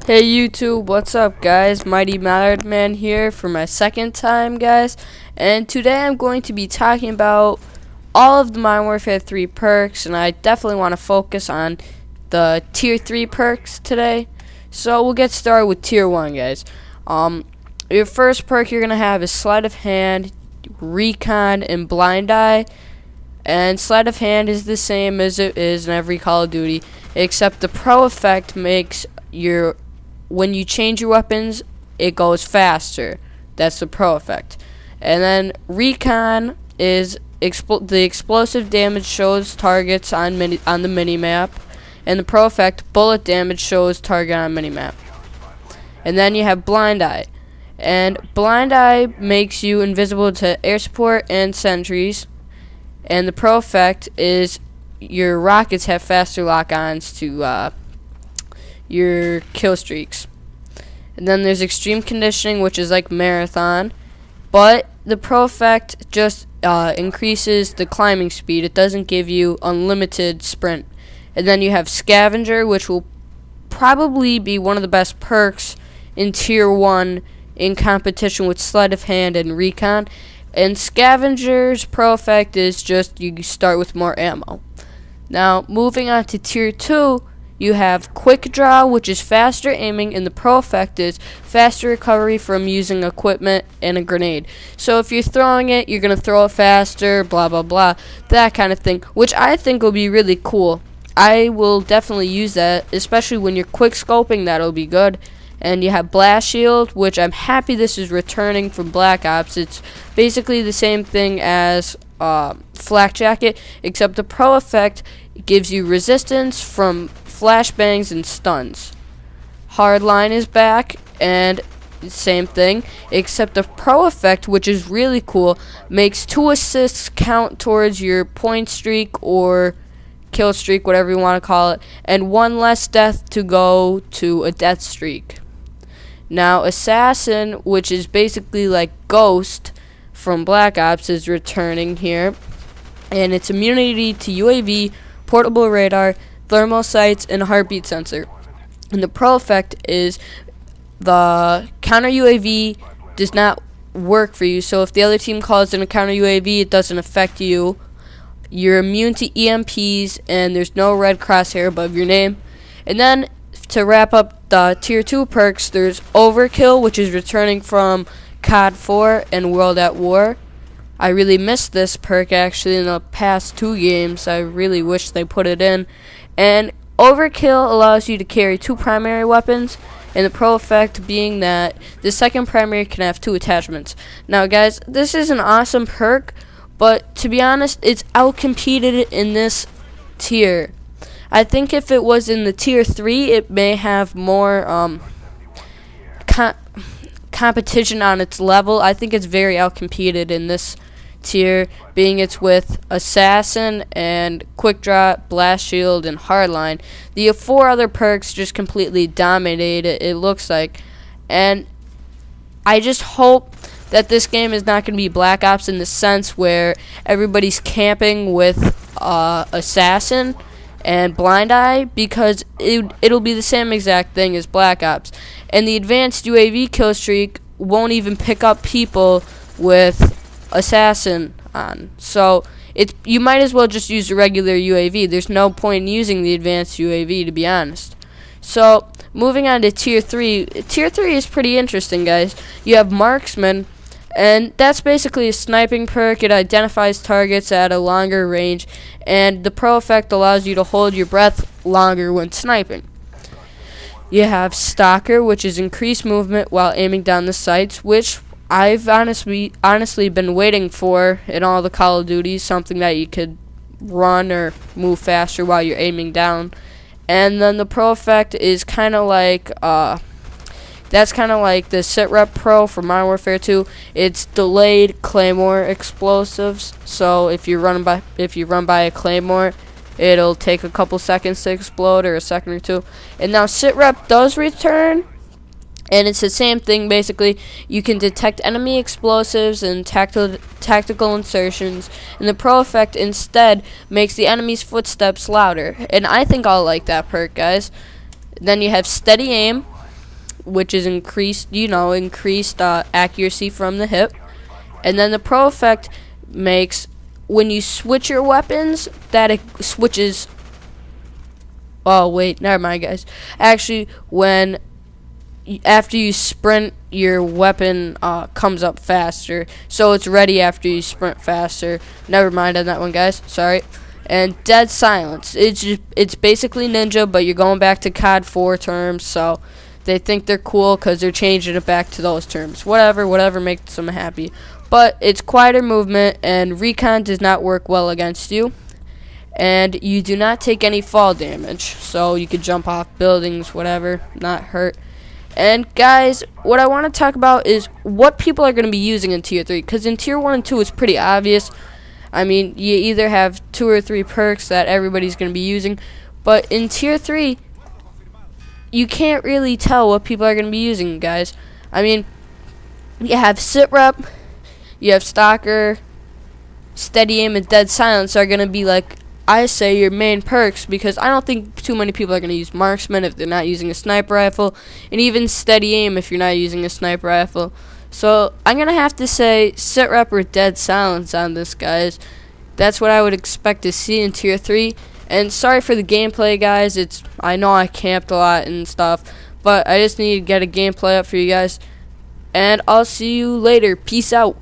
Hey YouTube, what's up guys? MightyMallardMan here for my second time, guys. And today I'm going to be talking about all of the Modern Warfare 3 perks, and I definitely want to focus on the Tier 3 perks today. So we'll get started with Tier 1, guys. Your first perk you're going to have is Sleight of Hand, Recon, and Blind Eye. And Sleight of Hand is the same as it is in every Call of Duty, except the pro effect makes when you change your weapons, it goes faster. That's the pro effect. And then Recon is the explosive damage shows targets on the mini map, and the pro effect, bullet damage, shows target on mini map. And then you have Blind Eye, and Blind Eye makes you invisible to air support and sentries. And the pro effect is your rockets have faster lock-ons to your kill streaks. And then there's extreme conditioning, which is like marathon, but the pro effect just increases the climbing speed. It doesn't give you unlimited sprint. And then you have scavenger, which will probably be one of the best perks in Tier 1 in competition with Sleight of Hand and Recon. And scavenger's pro effect is just you start with more ammo. Now moving on to Tier 2, you have Quick Draw, which is faster aiming, and the pro effect is faster recovery from using equipment and a grenade. So if you're throwing it, you're going to throw it faster, blah blah blah, that kind of thing, which I think will be really cool. I will definitely use that, especially when you're quick scoping. That'll be good. And you have Blast Shield, which I'm happy this is returning from Black Ops. It's basically the same thing as Flak Jacket, except the pro effect gives you resistance from flashbangs and stuns. Hardline is back, and same thing, except the pro effect, which is really cool, makes 2 assists count towards your point streak or kill streak, whatever you want to call it, and 1 less death to go to a death streak. Now Assassin, which is basically like Ghost from Black Ops, is returning here, and it's immunity to UAV, portable radar, thermal sights, and heartbeat sensor. And the pro effect is the counter UAV does not work for you, so if the other team calls in a counter UAV, it doesn't affect you. You're immune to EMPs, and there's no red crosshair above your name. And then to wrap up the Tier 2 perks, there's Overkill, which is returning from COD 4 and World at War. I really missed this perk actually in the past 2 games. I really wish they put it in. And Overkill allows you to carry 2 primary weapons, and the pro effect being that the second primary can have 2 attachments. Now guys, this is an awesome perk, but to be honest, it's outcompeted in this tier. I think if it was in the Tier 3, it may have more competition on its level. I think it's very outcompeted in this tier, being it's with Assassin and Quick Draw, Blast Shield, and Hardline. The 4 other perks just completely dominate it looks like. And I just hope that this game is not going to be Black Ops in the sense where everybody's camping with Assassin and Blind Eye, because it'll be the same exact thing as Black Ops. And the advanced UAV kill streak won't even pick up people with Assassin on. So you might as well just use the regular UAV. There's no point in using the advanced UAV, to be honest. So moving on to Tier 3. Tier 3 is pretty interesting, guys. You have Marksman, and that's basically a sniping perk. It identifies targets at a longer range, and the pro effect allows you to hold your breath longer when sniping. You have Stalker, which is increased movement while aiming down the sights, which I've honestly been waiting for in all the Call of Duties, something that you could run or move faster while you're aiming down. And then the pro effect is kind of like that's kind of like the Sit Rep Pro for Modern Warfare 2. It's delayed Claymore explosives. So if you run by a Claymore, it'll take a couple seconds to explode, or a second or 2. And now Sit Rep does return, and it's the same thing basically. You can detect enemy explosives and tactical insertions, and the pro effect instead makes the enemy's footsteps louder. And I think I'll like that perk, guys. Then you have Steady Aim, which is increased, accuracy from the hip. And then the pro effect makes, when you switch your weapons, that it switches. Oh wait, never mind, guys. Actually, after you sprint, your weapon comes up faster, so it's ready after you sprint faster. Never mind on that one, guys. Sorry. And dead silence. It's basically Ninja, but you're going back to COD 4 terms, so they think they're cool because they're changing it back to those terms. Whatever makes them happy. But it's quieter movement, and recon does not work well against you. And you do not take any fall damage, so you could jump off buildings, whatever, not hurt. And guys, what I want to talk about is what people are going to be using in Tier 3, because in Tier 1 and 2 it's pretty obvious. I mean, you either have 2 or 3 perks that everybody's going to be using, but in Tier 3, you can't really tell what people are going to be using, guys. I mean, you have Sit Rep, you have Stalker, Steady Aim, and Dead Silence are going to be, like, I say, your main perks, because I don't think too many people are going to use Marksman if they're not using a sniper rifle, and even Steady Aim if you're not using a sniper rifle. So I'm going to have to say Sit Rep or Dead Silence on this, guys. That's what I would expect to see in Tier 3. And sorry for the gameplay, guys. I know I camped a lot and stuff, but I just need to get a gameplay up for you guys. And I'll see you later. Peace out.